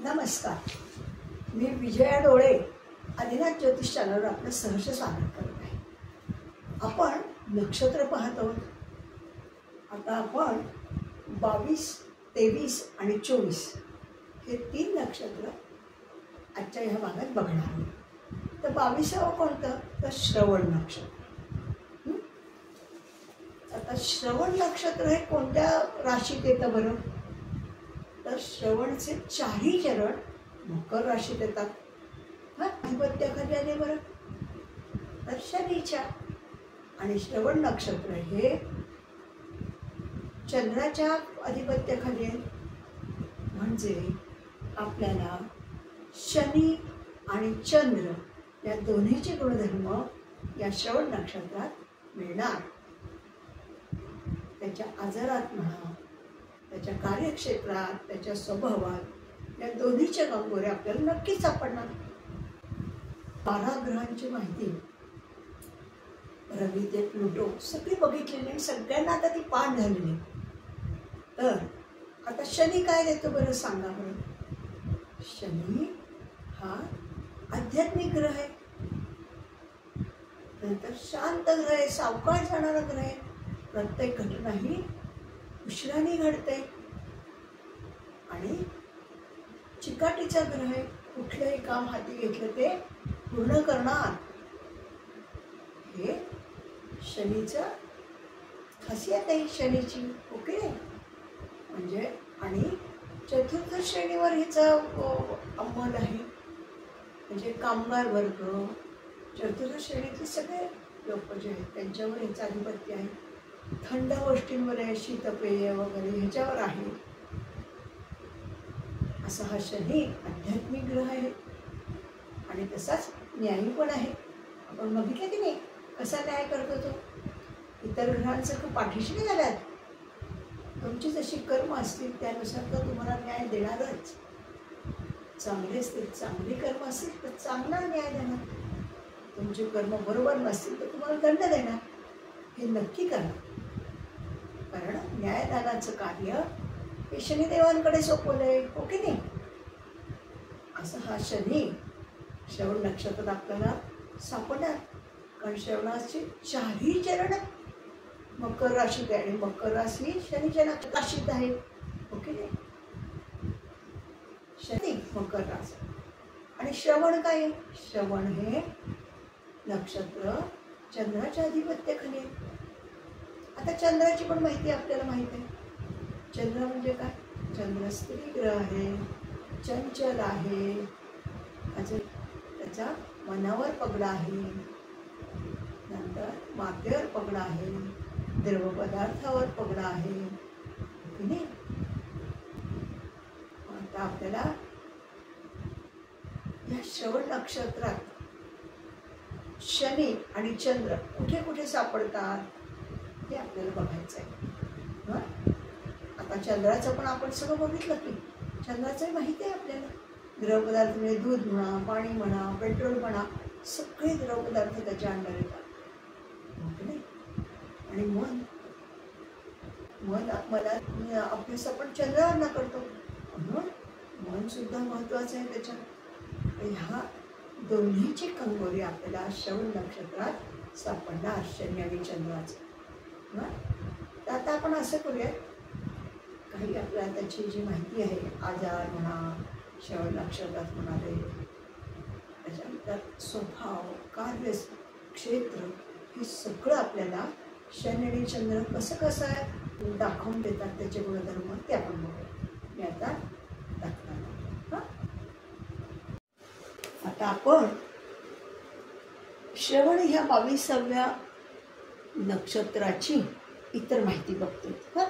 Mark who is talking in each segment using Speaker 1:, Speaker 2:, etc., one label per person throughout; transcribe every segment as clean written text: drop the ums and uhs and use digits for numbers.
Speaker 1: नमस्कार. मी विजया डोळे आदिनाथ ज्योतिष चॅनलवर आपलं सहर्ष स्वागत करत आहे. आपण नक्षत्र पाहत आहोत. आता आपण 22, 23 आणि 24 हे 3 नक्षत्र आजच्या ह्या भागात बघणार आहोत. तर 22वं कोणतं? तर श्रवण नक्षत्र. आता श्रवण नक्षत्र हे कोणत्या राशीत येतं बरं? तर श्रवणचे 4ही चरण मकर राशीत येतात. अधिपत्याखाली आले बरं तर शनीच्या. आणि श्रवण नक्षत्र हे चंद्राच्या अधिपत्याखाली आहे. म्हणजे आपल्याला शनी आणि चंद्र या दोन्हीचे गुणधर्म या श्रवण नक्षत्रात मिळणार. त्याच्या आजारात म्हणा, त्याच्या कार्यक्षेत्रात, त्याच्या स्वभावात या दोन्हीच्या कंगोऱ्या आपल्याला नक्कीच सापडणार. 12 ग्रहांची माहिती रवी ते प्लुटो सगळी बघितलेली आणि सगळ्यांना आता ती पाठ झालेली. तर आता शनी काय देतो बरं सांगा बरं? शनी हा आध्यात्मिक ग्रह आहे. नंतर शांत ग्रह आहे, सावकाश जाणारा ग्रह आहे. प्रत्येक घटना ही उशिराने घडते आणि चिकाटीचा ग्रह आहे. कुठलंही काम हाती घेतलं ते पूर्ण करणार. हे शनीचं खासियत आहे शनीची. ओके. म्हणजे आणि चतुर्थ श्रेणीवर हिचा अंमल आहे. म्हणजे कामगार वर्ग, चतुर्थ श्रेणीतले सगळे लोक जे आहेत त्यांच्यावर हिचं आधिपत्य आहे. थंड गोष्टींवर आहे, शीतपेय वगैरे ह्याच्यावर आहे. असा हा शनी आध्यात्मिक ग्रह आहे आणि तसाच न्यायी पण आहे. आपण बघितलं की नाही कसा न्याय करतो तो? इतर ग्रहांसारखं पाठीशी नाही झाल्यात. तुमची जशी कर्म असतील त्यानुसार तो तुम्हाला न्याय देणारच. चांगले असतील, चांगली कर्म असतील तर चांगला न्याय देणार. तुमचे कर्म बरोबर नसतील तर तुम्हाला दंड देणार. हे नक्की करा. कारण न्यायदानाचं कार्य हे शनिदेवांकडे सोपवलंय. हो की नाही? असं हा शनी श्रवण नक्षत्रात आपल्याला सापडणार. कारण श्रवणाचे 4ही चरण मकर राशीत आहे आणि मकर राशी शनीच्या राशीत आहे. ओके नाही? शनी मकर राशी आणि श्रवण काय आहे? श्रवण हे नक्षत्र चंद्राच्या अधिपत्याखाली आहे. आता चंद्राची पण माहिती आपल्याला माहिती आहे. चंद्र म्हणजे काय? चंद्र स्त्री ग्रह आहे, चंचल आहे, त्याचा मनावर पगडा आहे, नंतर मातेवर पगडा आहे, द्रव पदार्थावर पगडा आहे. की नाही? आता आपल्याला या श्रवण नक्षत्रात शनी आणि चंद्र कुठे कुठे सापडतात हे आपल्याला बघायचं आहे. आता चंद्राचं पण आपण सगळं बघितलं की चंद्राचंही माहिती आहे आपल्याला. द्रवपदार्थ म्हणजे दूध म्हणा, पाणी म्हणा, पेट्रोल म्हणा, सगळे द्रवपदार्थ त्याच्या अंडर येतात. आणि मन अभ्यास आपण चंद्रावर करतो म्हणून मन सुद्धा महत्वाचं आहे त्याच्यात. ह्या दोन्हीची कंगोरी आपल्याला श्रवण नक्षत्रात सापडणार शनी आणि चंद्राचं. तर आता आपण असं करूया, काही आपल्याला त्याची जी माहिती आहे आजार म्हणा, श्रवण नक्षत्रात होणारे, त्याच्यानंतर स्वभाव, कार्य क्षेत्र हे सगळं आपल्याला शनी आणि चंद्र कसं कसं आहे दाखवून देतात त्याचे गुणधर्म ते आपण बघूया. मी आता दाखवणार. आता आपण श्रवण ह्या 22व्या नक्षत्राची इतर माहिती बघतोय.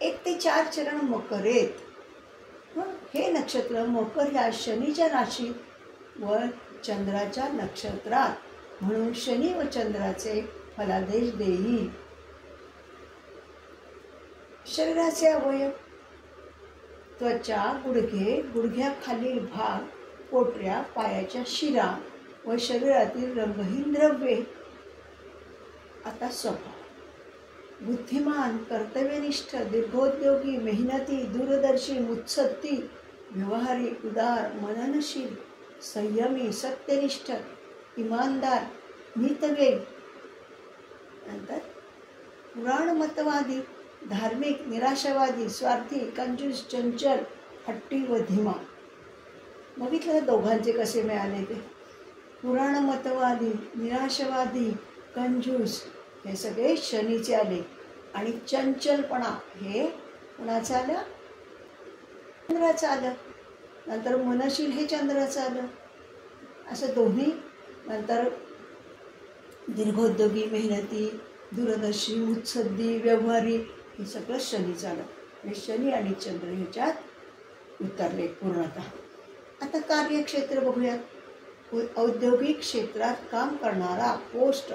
Speaker 1: 1 ते 4 चरण मकर आहेत. हे नक्षत्र मकर ह्या शनीच्या राशीत व चंद्राच्या नक्षत्रात म्हणून शनी व चंद्राचे फलादेश देईल. शरीराचे अवयव: त्वचा, गुडघे, गुडघ्याखालील भाग, पोटऱ्या, पायाच्या शिरा व शरीरातील रंगहीन द्रव्ये. आता स्वभाव: बुद्धिमान, कर्तव्यनिष्ठ, दीर्घोद्योगी, मेहनती, दूरदर्शी, मुत्सद्दी, व्यवहारी, उदार, मननशील, संयमी, सत्यनिष्ठ, इमानदार, नीतवेग. नंतर पुराणमतवादी, धार्मिक, निराशावादी, स्वार्थी, कंजूस, चंचल, हट्टी व धीमा. बघितलं दोघांचे कसे मिळाले ते. पुराणमतवादी, निराशावादी, कंजूस हे सगळे शनीचे आले. आणि चंचलपणा हे कुणाचं आलं? चंद्राचं आलं. नंतर मननशील हे चंद्राचं आलं. असं दोन्ही. नंतर दीर्घोद्योगी, मेहनती, दूरदर्शी, उत्सद्दी, व्यवहारी हे सगळं शनीचं आलं. आणि शनी आणि चंद्र ह्याच्यात उतरले पूर्णतः. आता कार्यक्षेत्र बघूयात. औद्योगिक क्षेत्रात काम करणारा, पोस्ट,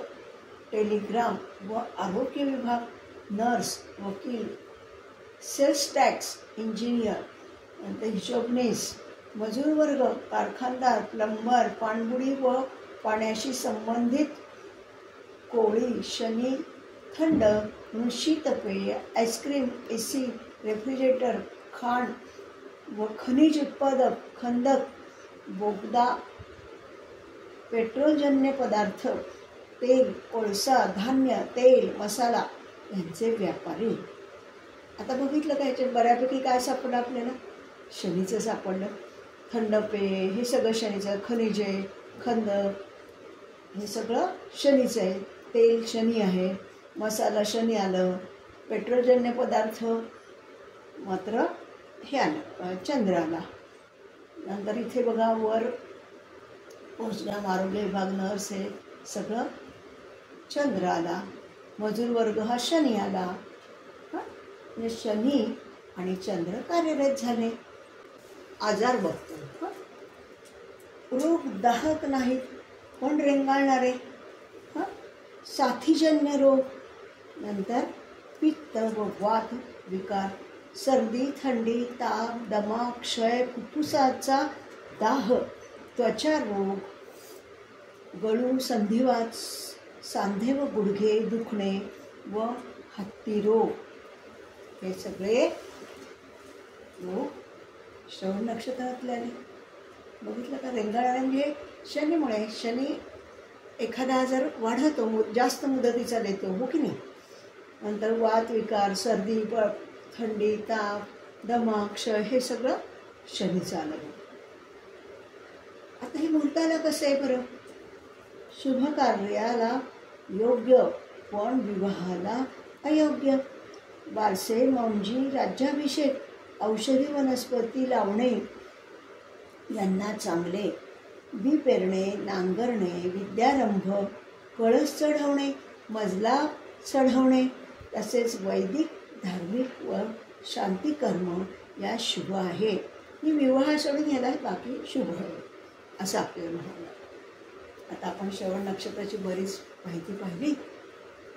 Speaker 1: टेलिग्राम व आरोग्य विभाग, नर्स, वकील, सेल्स टॅक्स, इंजिनियर, नंतर हिशोबनीस, मजूर वर्ग, कारखानदार, प्लंबर, पाणबुडी व पाण्याशी संबंधित, कोळी. शनी थंड म्हणून शीतपेय, आईस्क्रीम, AC, रेफ्रिजरेटर, खाण व खनिज उत्पादक, खंदक, बोगदा, पेट्रोलजन्य पदार्थ, तेल, कोळसा, धान्य, तेल, मसाला यांचे व्यापारी. आता बघितलं का ह्याच्यात बऱ्यापैकी काय सापडलं आपल्याला? शनीचं सापडलं. थंड पेय हे सगळं शनीचं, खनिजे, खंदक हे सगळं शनीचं आहे. तेल शनी आहे, मसाला शनी आलं, पेट्रोलजन्य पदार्थ मात्र हे आलं, चंद्र आला. नंतर इथे बघा वर पोस्टग्राम, आरोग्य विभाग, नर्स हे सगळं चंद्र आला. मजूर वर्ग हा शनी आला. म्हणजे शनी आणि चंद्र कार्यरत झाले. आजार बघतो. रोग दाहक नाहीत पण रेंगाळणारे. साथीजन्य रोग. नंतर पित्त व वात विकार, सर्दी, थंडी, ताप, दमा, क्षय, फुफ्फुसाचा दाह, त्वचा रोग, गळू, संधिवात, सांधे व गुडघे दुखणे व हत्ती रोग हे सगळे रोग श्रवण नक्षत्रातले आले. बघितलं का? रेंगाळणारे म्हणजे शनीमुळे. शनी एखादा आजार वाढवतो, जास्त मुदतीचा देतो, हो की नाही? नंतर वात विकार, सर्दी, थंडी, ताप, दमा, क्षय हे सगळं शनीचं आलं. आता हे म्हणता आलं कसं आहे बरं? शुभ कार्याला योग्य पण विवाहाला अयोग्य. बारसे, मौंजी, राज्याभिषेक, औषधी वनस्पती लावणे यांना चांगले. बी पेरणे, नांगरणे, विद्यारंभ, कळस चढवणे, मजला चढवणे तसेच वैदिक, धार्मिक व शांतिकर्म या शुभ आहे. ही विवाह सोडून याला बाकी शुभ आहे असं आपल्याला म्हणावं. आता आपण श्रवण नक्षत्राची बरीच माहिती पाहिली.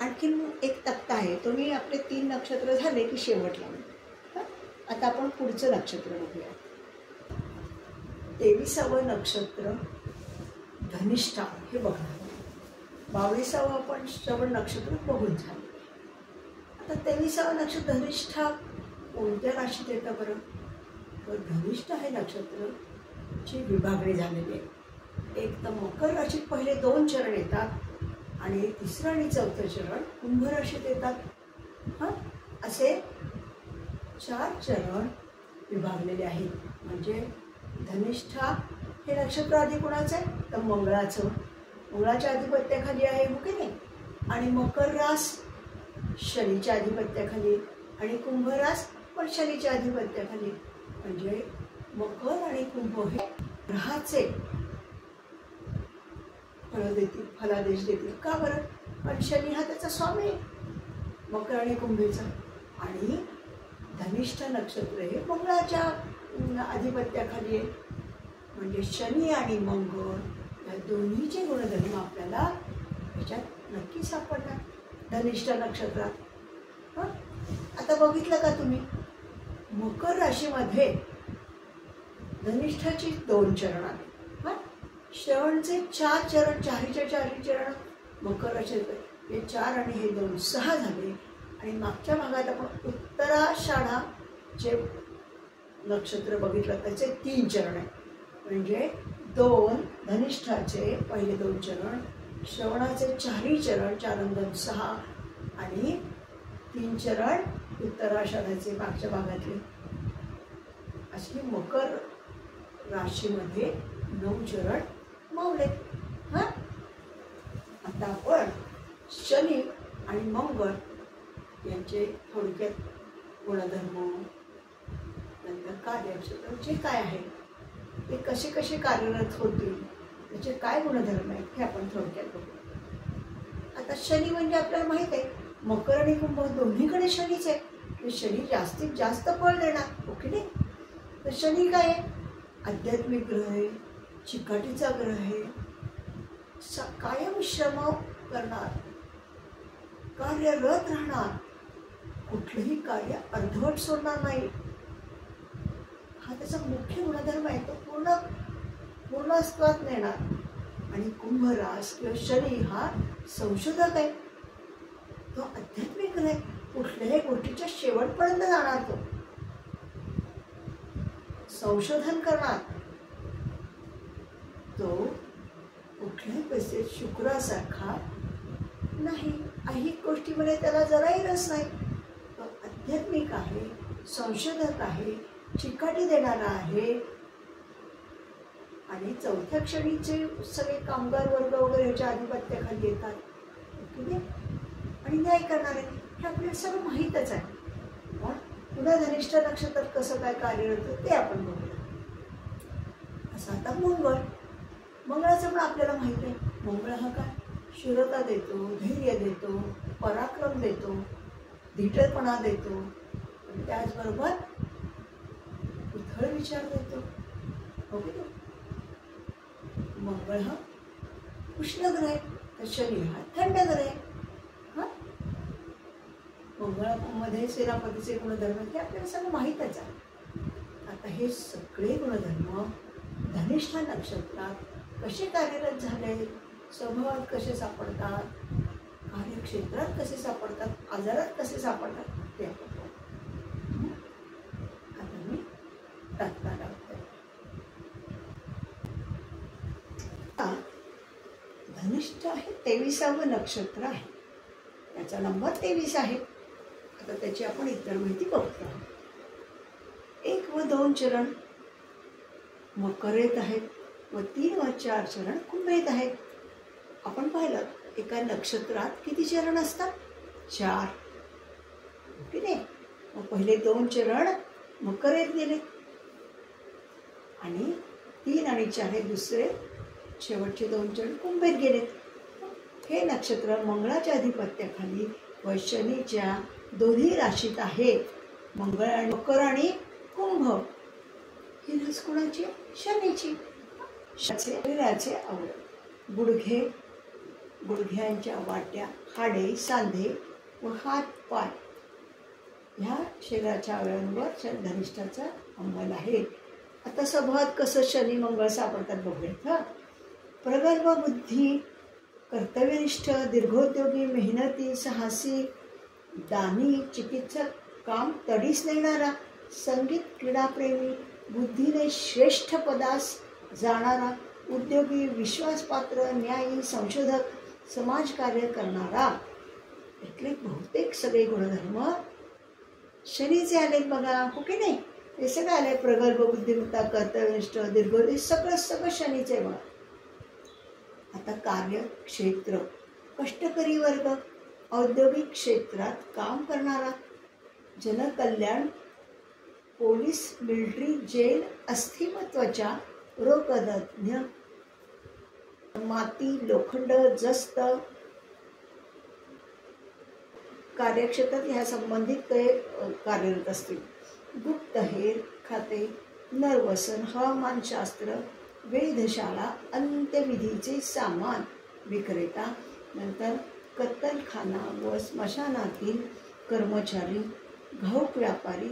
Speaker 1: आणखीन एक तक्ता आहे, तो मी आपले 3 नक्षत्र झाले की शेवटला. आता आपण पुढचं नक्षत्र बघूया. 23वं नक्षत्र धनिष्ठा हे बघणार. 22वं आपण श्रवण नक्षत्र बघून झालं. आता 23वं नक्षत्र धनिष्ठा कोणत्या राशीत येतं बरं? तर धनिष्ठा हे नक्षत्राची विभागणी झालेली आहे. एक तर मकर राशीत पहिले 2 चरण येतात आणि तिसरं आणि चौथं चरण कुंभ राशीत येतात. असे 4 चरण विभागलेले आहेत. म्हणजे धनिष्ठा हे नक्षत्र आधी कोणाचं आहे? तर मंगळाचं. मंगळाच्या आधिपत्याखाली आहे, हो की नाही? आणि मकर रास शनीच्या आधिपत्याखाली आणि कुंभ रास पण शनीच्या आधिपत्याखाली. म्हणजे मकर आणि कुंभ हे ग्रहाचे फळ देतील, फलादेश देतील. का बरं? पण शनी हा त्याचा स्वामी आहे मकर आणि कुंभेचा. आणि धनिष्ठा नक्षत्र हे मंगळाच्या आधिपत्याखाली आहे. म्हणजे शनी आणि मंगळ या दोन्हीचे गुणधर्म आपल्याला ह्याच्यात नक्की सापडणार धनिष्ठा नक्षत्रात. आता बघितलं का तुम्ही? मकर राशीमध्ये धनिष्ठाची 2 चरण आले. श्रवणचे 4 चरण, 4च्या 4 चरण मकर राशीत. हे 4 आणि हे 2 6 झाले. आणि मागच्या भागात आपण उत्तराषाढाचे नक्षत्र बघितलं त्याचे 3 चरण आहेत. म्हणजे 2 धनिष्ठाचे पहिले 2 चरण, श्रवणाचे 4ही चरण 4 आणि 2 6 आणि 3 चरण उत्तराषाढाचे मागच्या भागातले. अशी मकर राशीमध्ये 9 चरण मावले. हां, आता आपण शनी आणि मंगळ यांचे थोडक्यात गुणधर्म, नंतर कार्यक्षेत्र जे काय आहे ते कसे कसे कार्यरत होतील, त्याचे काय गुणधर्म आहेत हे आपण थोडक्यात बघू. आता शनी म्हणजे आपल्याला माहीत आहे मकर आणि कुंभ दोन्हीकडे शनीच आहे. ते शनी जास्तीत जास्त फळ देणार, ओके नाही. तर शनी काय आहे? आध्यात्मिक ग्रह आहे, चिकाटीचा ग्रह आहे, कायम श्रम करणार, कार्यरत राहणार, कुठलंही कार्य अर्धवट सोडणार नाही. हा त्याचा मुख्य गुणधर्म आहे. तो पूर्ण अस्तित्वात नेणार. आणि कुंभ रास किंवा शनी हा संशोधक आहे. तो आध्यात्मिक ग्रह आहे. कुठल्याही गोष्टीच्या शेवटपर्यंत जाणार, तो संशोधन करणार. तो कुठल्याही परिस्थितीत शुक्रासारखा नाही, ऐहिक गोष्टीमध्ये त्याला जराही रस नाही. तो आध्यात्मिक आहे, संशोधक आहे, चिकाटी देणारा आहे. आणि चौथ्या क्षणीचे सगळे कामगार वर्ग वगैरे ह्याच्या आधिपत्याखाली येतात, आणि न्याय करणारे हे आपल्याला सगळं माहीतच आहे. पण पुन्हा धनिष्ठ नक्षत्रात कसं काय कार्यरत होतं ते आपण बघूया. असं आता मंगळाचं पण आपल्याला माहिती आहे. मंगळ हा काय शूरता देतो, धैर्य देतो, पराक्रम देतो, धीटपणा देतो, आणि त्याचबरोबर उथळ विचार देतो. ओके, मंगळ हा उष्ण ग्रह आहे, तर शनी हा थंड ग्रह आहे. हा, मंगळामध्ये सेनापतीचे गुणधर्म ते आपल्याला सगळं माहीतच आहे. आता हे सगळे गुणधर्म धनिष्ठा नक्षत्रात कसे कार्यरत झाले, स्वभावात कसे सापडतात, कार्यक्षेत्रात कसे सापडतात, आजारात कसे सापडतात ते आपण बघू. आता मी तक्ता लावते. धनिष्ठ आहे 23वे नक्षत्र आहे. त्याचा नंबर 23 आहे. आता त्याची आपण इतर माहिती बघतो. 1 व 2 चरण मकरेत आहेत व 3 व 4 चरण कुंभेत आहेत. आपण पाहिलं एका नक्षत्रात किती चरण असतात? 4. ओके नाही. मग पहिले 2 चरण मकरेत गेले आणि 3 आणि 4 हे दुसरे शेवटचे 2 चरण कुंभेत गेलेत. हे नक्षत्र मंगळाच्या अधिपत्याखाली व शनीच्या दोन्ही राशीत आहे. मंगळ आणि मकर आणि कुंभ ही रास कोणाची? शनीची. शरीराचे अवयव गुडघ्यांच्या वाट्या, हाडे, सांधे व हात पाय ह्या शरीराच्या अवयवांवर धनिष्ठाचा अंमल आहे. आता स्वभावात कसं शनी मंगळ सापडतात बघूयात. प्रगल्भ बुद्धी, कर्तव्यनिष्ठ, दीर्घोद्योगी, मेहनती, साहसी, दानी, चिकित्सक, काम तडीस नेणारा, संगीत, क्रीडाप्रेमी, बुद्धीने श्रेष्ठ पदास जाणारा, उद्योगी, विश्वासपात्र, न्यायी, संशोधक, समाजकार्य करणारा. इथले बहुतेक सगळे गुणधर्म शनीचे आलेत बघा, हो की नाही. हे सगळं आले. प्रगल्भ, बुद्धिमत्ता, कर्तव्यनिष्ठ, दीर्घोद्योगी सगळं शनीचे बघा. आता कार्यक्षेत्र कष्टकरी वर्ग, औद्योगिक क्षेत्रात काम करणारा, जनकल्याण, पोलीस, मिलिटरी, जेल, अस्थि व त्वचा रोगतज्ञ, माती, लोखंड, जस्त कार्यक्षेत्रात ह्या संबंधित काही कार्यरत असतील. गुप्तहेर खाते, नरवसन, हवामानशास्त्र, वेधशाळा, अंत्यविधीचे सामान विक्रेता, नंतर कत्तलखाना व स्मशानातील कर्मचारी, घाऊक व्यापारी,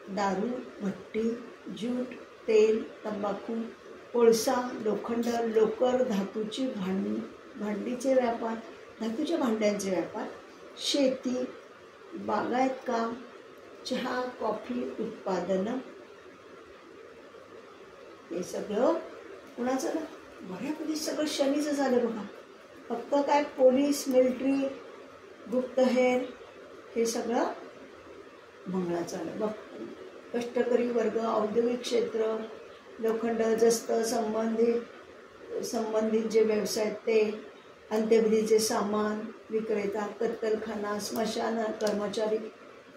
Speaker 1: दारू, भट्टी, ज्यूट, तेल, तंबाखू, कोळसा, लोखंड, लोकर, धातूची भांडीचे व्यापार, धातूच्या भांड्यांचे व्यापार, शेती, बागायतकाम, चहा, कॉफी उत्पादन, हे सगळं कुणाचं ना, बऱ्यापैकी सगळं शनीचं झालं बघा. फक्त काय पोलीस, मिलिटरी, गुप्तहेर हे सगळं मंगळाचं आलं बघ. कष्टकरी वर्ग, औद्योगिक क्षेत्र, लोखंड, जस्त संबंधित जे व्यवसाय आहेत ते, अंत्यविधीचे सामान विक्रेता, कत्तलखाना, स्मशान कर्मचारी,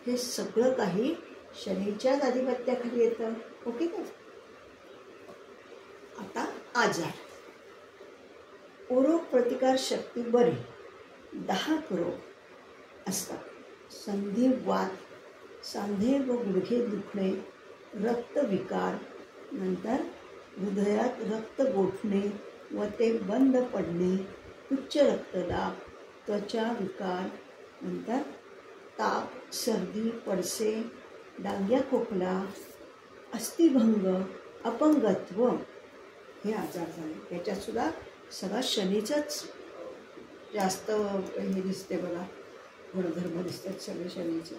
Speaker 1: हे सगळं काही शनीच्याच आधिपत्याखाली येतं. ओके का? आता आजार. रोग प्रतिकार शक्ती बरी, 10 रोग असतात. संधिवात, सांधे व गुडघे दुखणे, रक्तविकार, नंतर हृदयात रक्त गोठणे व ते बंद पडणे, उच्च रक्तदाब, त्वचा विकार, नंतर ताप, सर्दी, पडसे, डांग्या खोकला, अस्थिभंग, अपंगत्व, हे आजार झाले. याच्यातसुद्धा सगळा शनीचाच जास्त हे दिसते बघा, गुणधर्म दिसतात सगळे शनीचे.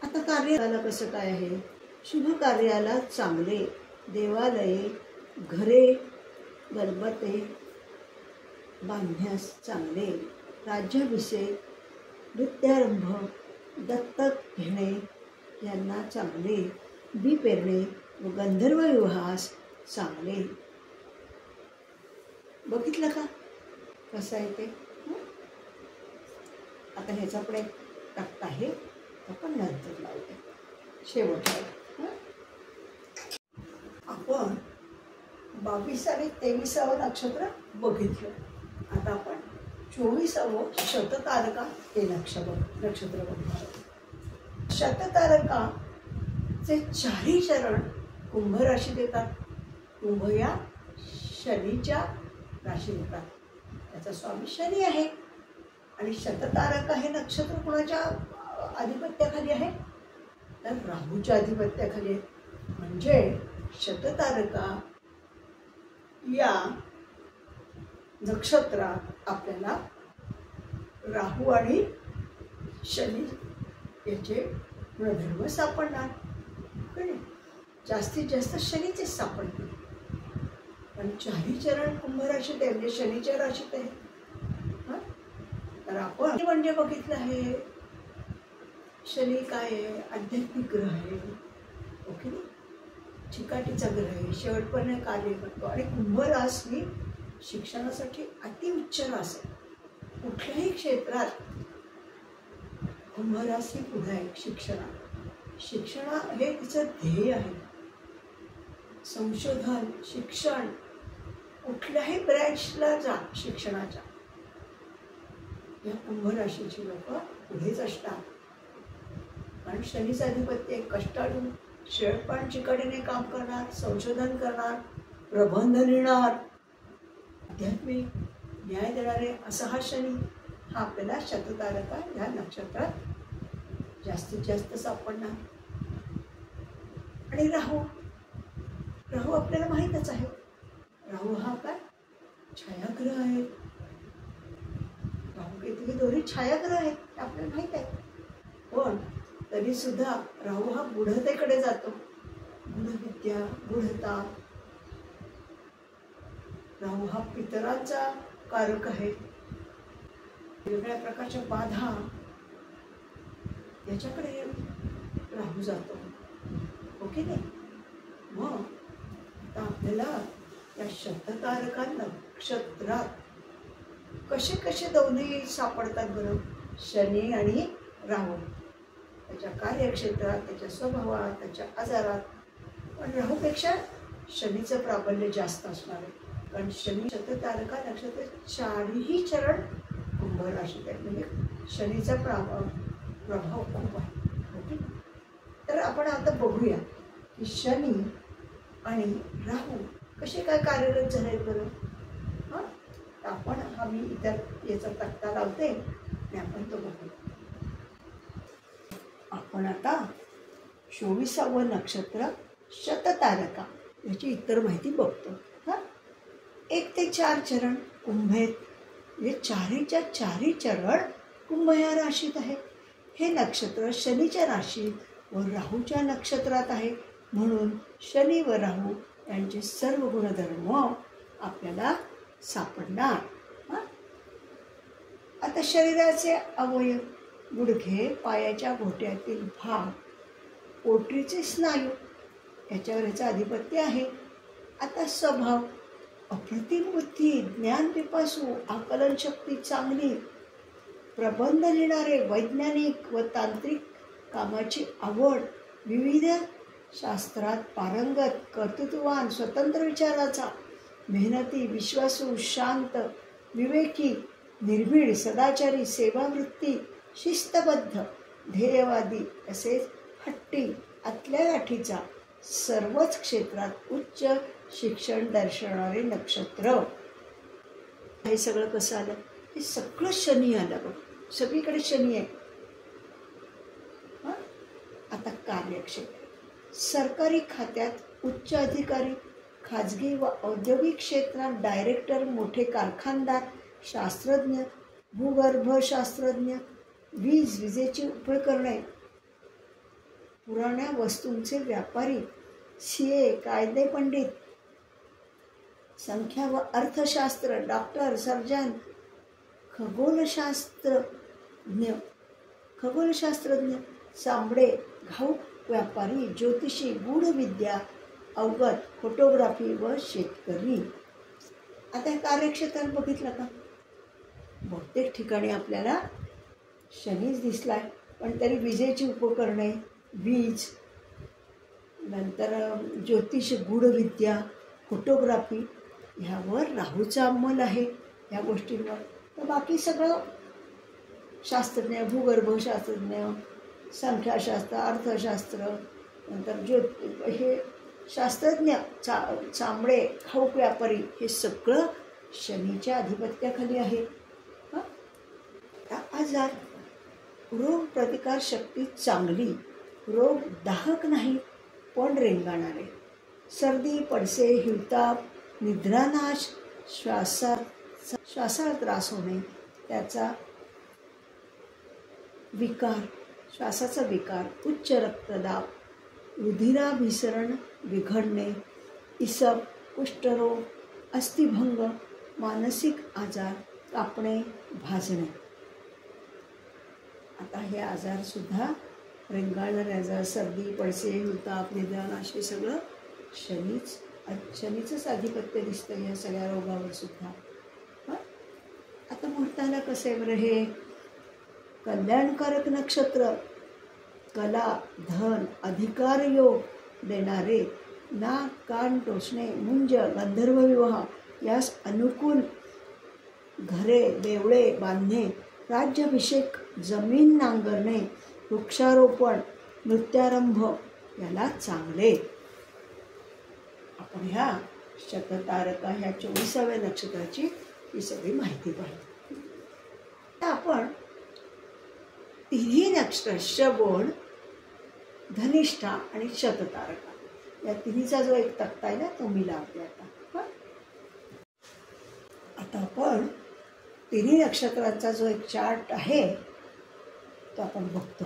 Speaker 1: आता कार्याला कसं काय आहे? शुभ कार्याला चांगले, देवालये, घरे, गणपते बांधण्यास चांगले, राज्याभिषेक, विद्यारंभ, दत्तक घेणे यांना चांगले, बी पेरणे व गंधर्व विवाहास चांगले. बघितलं का कसं आहे ते? आता ह्याचा पण एक तक्ता आहे, आपण नंतर लावूया शेवटला. आपण 22 आणि 23 नक्षत्र बघितलं. आता आपण 24 शततारका हे नक्षत्र बघणार. शततारकाचे 4ही चरण कुंभ राशीत येतात. कुंभ या शनीच्या राशीत येतात. त्याचा स्वामी शनी आहे. आणि शततारका हे नक्षत्र कुणाच्या आधिपत्याखाली आहे? तर राहूच्या आधिपत्याखाली आहे. म्हणजे शततारका या नक्षत्रात आपल्याला राहू आणि शनी याचे गुणधर्म सापडणार. जास्तीत जास्त शनीचे सापडतील. पण 4ही चरण कुंभ राशीत आहे, म्हणजे शनीच्या राशीत आहे. तर आपण म्हणजे बघितलं आहे शनी काय आहे? आध्यात्मिक ग्रह आहे. ओके, चिकाटीचा ग्रह आहे. शेवटपर्यंत कार्य करतो. आणि कुंभ रास ही शिक्षणासाठी अतिउच्च रास आहे. कुठल्याही क्षेत्रात कुंभ रास ही पुढे आहे. शिक्षण हे तिचं ध्येय आहे. संशोधन, शिक्षण, कुठल्याही ब्रँचला जा शिक्षणाच्या, या कुंभ राशीची लोक पुढेच असतात. कारण शनीचं आधिपत्य कष्टाळू, शेळपाण चिकाटीने काम करणार, संशोधन करणार, प्रबंध लिहिणार, आध्यात्मिक न्याय देणारे असा हा शनी, हा आपल्याला शततारका या नक्षत्रात जास्तीत जास्त सापडणार. आणि राहू आपल्याला माहीतच आहे. राहू हा काय? छायाग्रह आहे. राहू केतू हे दोन्ही छायाग्रह आहेत, हे आपल्याला माहीत आहे. पण तरी सुद्धा राहू हा गूढतेकडे जातो. गूढविद्या, गूढता. राहू हा पितरांचा कारक आहे. वेगवेगळ्या प्रकारच्या बाधा याच्याकडे राहू जातो. ओके नाही? मग आता आपल्याला या शततारका नक्षत्रात कसे कसे दोन्ही सापडतात बरं? शनी आणि राहू त्याच्या कार्यक्षेत्रात, त्याच्या स्वभावात, त्याच्या आजारात. पण राहूपेक्षा शनीचं प्राबल्य जास्त असणार आहे. कारण शनी शततारका नक्षत्र 4ही चरण कुंभ राशीत आहे. म्हणजे शनीचा प्रभाव खूप आहे. ओके, तर आपण आता बघूया की शनी आणि राहू कसे काय कार्यरत झाले बरं. आपण मी इतर याचा तक्ता लावते आणि आपण तो बघू. आपण आता 24 नक्षत्र शततारका याची इतर माहिती बघतो. 1 ते 4 चरण कुंभ आहेत. म्हणजे 4च्या 4ही चरण कुंभ या राशीत आहे. हे नक्षत्र शनीच्या राशीत व राहूच्या नक्षत्रात आहे. म्हणून शनी व राहू त्यांचे सर्व गुणधर्म आपल्याला सापडणार. आता शरीराचे अवयव, गुडघे, पायाच्या घोट्यातील भाग, पोटरीचे स्नायू याच्यावर याचं आधिपत्य आहे. आता स्वभाव, अप्रतिम बुद्धी, ज्ञान पिपासू, आकलन शक्ती चांगली, प्रबंध लिहिणारे, वैज्ञानिक व तांत्रिक कामाची आवड, विविध शास्त्रात पारंगत, कर्तृत्ववान, स्वतंत्र विचाराचा, मेहनती, विश्वासू, शांत, विवेकी, निर्भीड, सदाचारी, सेवावृत्ती, शिस्तबद्ध, ध्येयवादी, तसेच हट्टी, आतल्या गाठीचा, सर्वच क्षेत्रात उच्च शिक्षण दर्शवणारे नक्षत्र. हे सगळं कसं आलं? हे सगळं शनी आलं बघ, सगळीकडे शनी आहे. आता कार्यक्षेत्र, सरकारी खात्यात उच्च अधिकारी, खाजगी व औद्योगिक क्षेत्रात डायरेक्टर, मोठे कारखानदार, शास्त्रज्ञ, भूगर्भशास्त्रज्ञ, विजेची उपकरणे, पुराण्या वस्तूंचे व्यापारी, सीए, कायदे पंडित, संख्या व अर्थशास्त्र, डॉक्टर, सर्जन, खगोलशास्त्रज्ञ, चांबडे, घाऊक व्यापारी, ज्योतिषी, गूढविद्या अवगत, फोटोग्राफी व शेतकरी. आता कार्यक्षेत्रात बघितलं का? बहुतेक ठिकाणी आपल्याला शनीच दिसलाय, पण तरी विजेची उपकरणे, वीज, नंतर ज्योतिष, गूढविद्या, फोटोग्राफी ह्यावर राहूचा अंमल आहे ह्या गोष्टींवर. तर बाकी सगळं शास्त्रज्ञ, भूगर्भशास्त्रज्ञ, संख्याशास्त्र, अर्थशास्त्र, नंतर हे शास्त्रज्ञ, चांबडे, खाऊक व्यापारी, हे सगळं शनीच्या अधिपत्याखाली आहे. आजार, रोग प्रतिकार शक्ती चांगली, रोग दाहक नाही पण रेंगाळणारे, सर्दी, पडसे, हिवताप, निद्रानाश, श्वासाला त्रास होणे, त्याचा विकार, श्वासाचा विकार, उच्च रक्तदाब, रुधिराभिसरण बिघडणे, इसब, कुष्ठरोग, अस्थिभंग, मानसिक आजार, कापणे, भाजणे. आता हे आजारसुद्धा रेंगाळणारे आजार, सर्दी, पडसे, हिवताप, निद्रानाश, हे सगळं शनीचंच आधिपत्य दिसतं या सगळ्या रोगावर सुद्धा. आता मुहूर्ताला कसं आहे बरं? हे कल्याणकारक नक्षत्र, कला, धन, अधिकार योग देणारे, नाक, कान टोचणे, मुंज, गंधर्व विवाह यास अनुकूल घरे, देवळे बांधणे, राज्याभिषेक, जमीन नांगरणे, वृक्षारोपण, नृत्यारंभ याला चांगले. आपण ह्या शततारका ह्या 24व्या नक्षत्राची ही सगळी माहिती पाहिली. आपण तिन्ही नक्षत्र, श्रवण, धनिष्ठा आणि शततारका या तिन्हीचा जो एक तक्ता आहे ना, तो मी लावते आता. आता आपण तिन्ही नक्षत्रांचा जो एक चार्ट आहे तो आपण बघतो.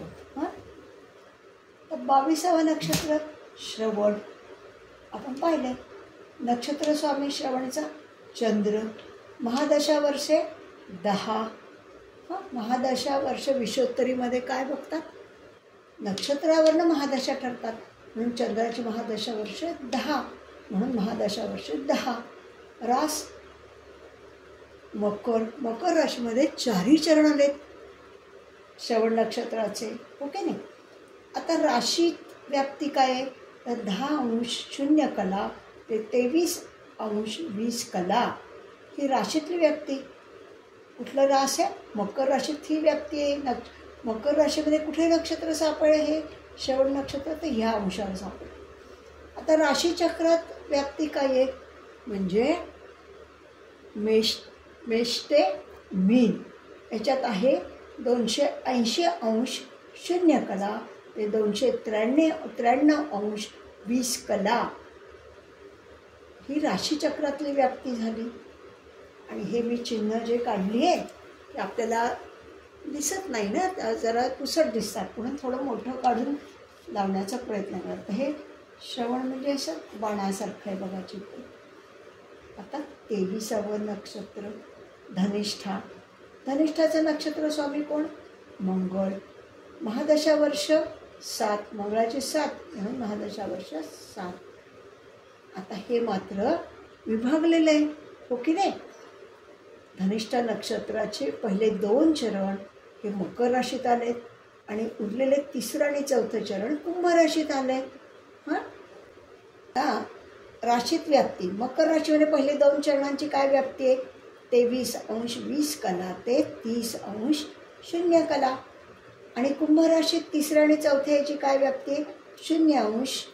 Speaker 1: तर 22वं नक्षत्र श्रवण आपण पाहिलं. नक्षत्र स्वामी श्रवणचा चंद्र, महादशा वर्षे 10. महादशा वर्ष विश्वोत्तरीमध्ये काय बघतात? नक्षत्रावरनं महादशा ठरतात, म्हणून चंद्राची महादशा वर्ष 10, म्हणून महादशा वर्ष 10. रास मकर राशीमध्ये 4 चरण आलेत श्रवण नक्षत्राचे. ओके नाही? आता राशीत व्याप्ती काय आहे? तर 10° कला ते 23° कला ही राशीतली व्याप्ती. कुठलं रास आहे? मकर राशीत ही व्याप्ती आहे. मकर राशीमध्ये कुठे नक्षत्र सापडे? हे श्रवण नक्षत्र, तर ह्या अंशावर सापडे. आता राशीचक्रात व्याप्ती काय आहे? म्हणजे मेष ते मीन याच्यात आहे 280° शून्य कला ते 293° 20 कला. ही राशीचक्रातली व्याप्ती झाली. आणि हे मी चिन्ह जे काढली आहे ते आपल्याला दिसत नाही ना, जरा पुसट दिसतात, पुन्हा थोडं मोठं काढून लावण्याचा प्रयत्न करतो. हे श्रवण म्हणजे असं बाणासारखं आहे बघा चित्र. आता 23वं नक्षत्र धनिष्ठा. धनिष्ठाचं नक्षत्र स्वामी कोण? मंगळ. महादशा वर्ष 7, मंगळाचे 7 म्हणून महादशा वर्ष 7. आता हे मात्र विभागलेलं आहे, हो की नाही? धनिष्ठा नक्षत्राचे पहिले 2 चरण हे मकर राशीत आलेत आणि उरलेले 3रं आणि 4थं चरण कुंभ राशीत आले. हां, आता राशीत व्याप्ती. मकर राशीमध्ये पहिले 2 चरणांची काय व्याप्ती आहे? 23° 20 कला ते 30° 0 कला. आणि कुंभ राशीत 3रं आणि 4थ्या याची काय व्याप्ती आहे? 0°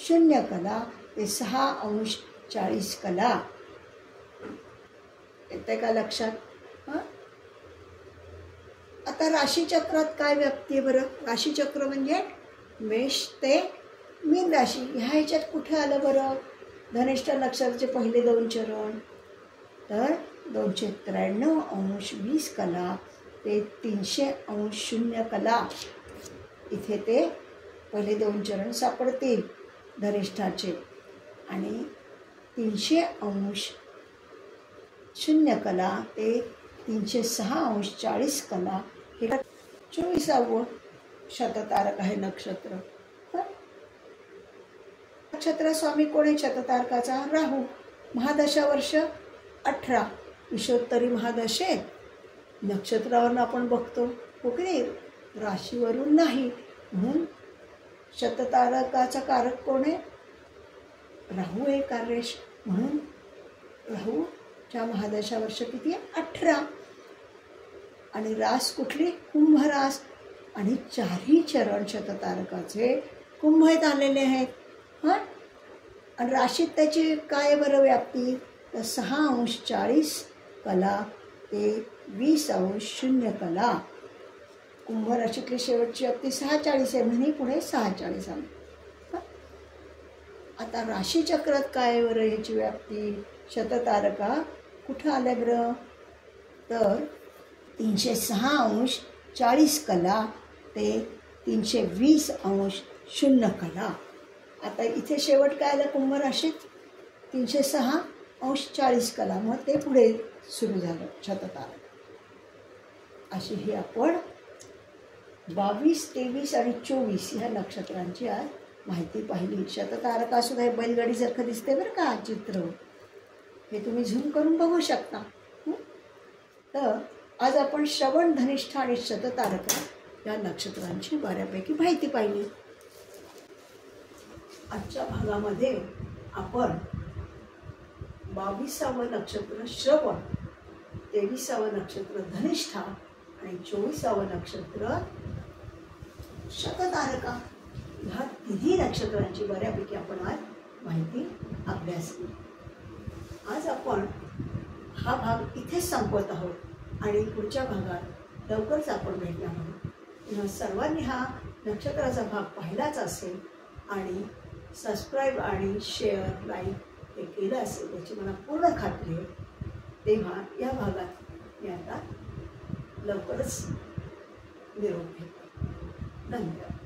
Speaker 1: 0 कला ते 6° 40 कला. येते का लक्षात? हां, आता राशीचक्रात काय व्याप्ती आहे बरं? राशीचक्र म्हणजे मेष ते मीन राशी. ह्या ह्याच्यात कुठे आलं बरं? धनिष्ठा नक्षत्राचे पहिले 2 चरण तर 293° 20 कला ते 300° 0 कला. इथे ते पहिले 2 चरण सापडतील धनिष्ठाचे. आणि 300° 0 कला ते 306° 40 कला. हे 24वं शततारक आहे नक्षत्र. नक्षत्र स्वामी कोण आहे शततारकाचा? राहू. महादशा वर्ष 18. विषोत्तरी महादशेत नक्षत्रावरून आपण बघतो, हो की नाही? राशीवरून नाही. म्हणून शततारकाचा कारक कोण आहे? राहू आहे कार्यश. म्हणून राहूच्या महादशा वर्ष किती आहे? 18. आणि रास कुठली? कुंभ रास. आणि 4ही चरण शततारकाचे कुंभेत आलेले आहेत. हां, आणि राशीत त्याची काय बरं व्याप्ती? तर 6° 40 कला ते 20° 0 कला. कुंभ राशीतली शेवटची व्याप्ती 640 आहे म्हणजे पुढे 640 आली. आता राशीचक्रात काय बरं ह्याची व्याप्ती? शततारका कुठं आल्या बरं? तर 306° 40 कला ते 320° 0 कला. आता इथे शेवट काय आलं कुंभ राशीत? 306° 40 कला. मग ते पुढे सुरू झालं शततारक. अशी ही आपण 22, 23 आणि 24 ह्या नक्षत्रांची आज माहिती पाहिली. शततारकासुद्धा हे बैलगाडीसारखं दिसते बरं का चित्र. हे तुम्ही झूम करून बघू शकता. तर आज आपण श्रवण, धनिष्ठा आणि शततारका या नक्षत्रांची बऱ्यापैकी माहिती पाहिली. आजच्या भागामध्ये आपण 22वं नक्षत्र श्रवण, 23वं नक्षत्र धनिष्ठा आणि 24वं नक्षत्र शततारका ह्या तिन्ही नक्षत्रांची बऱ्यापैकी आपण आज माहिती अभ्यासली. आज आपण हा भाग इथेच संपवत आहोत आणि पुढच्या भागात लवकरच आपण भेटणार आहोत. सर्वांनी हा नक्षत्राचा भाग पाहिलाच असेल आणि सबस्क्राईब आणि शेअर, लाईक हे केलं असेल याची मला पूर्ण खात्री आहे. तेव्हा या भागात मी आता लवकरच निरोप घेतो. धन्यवाद.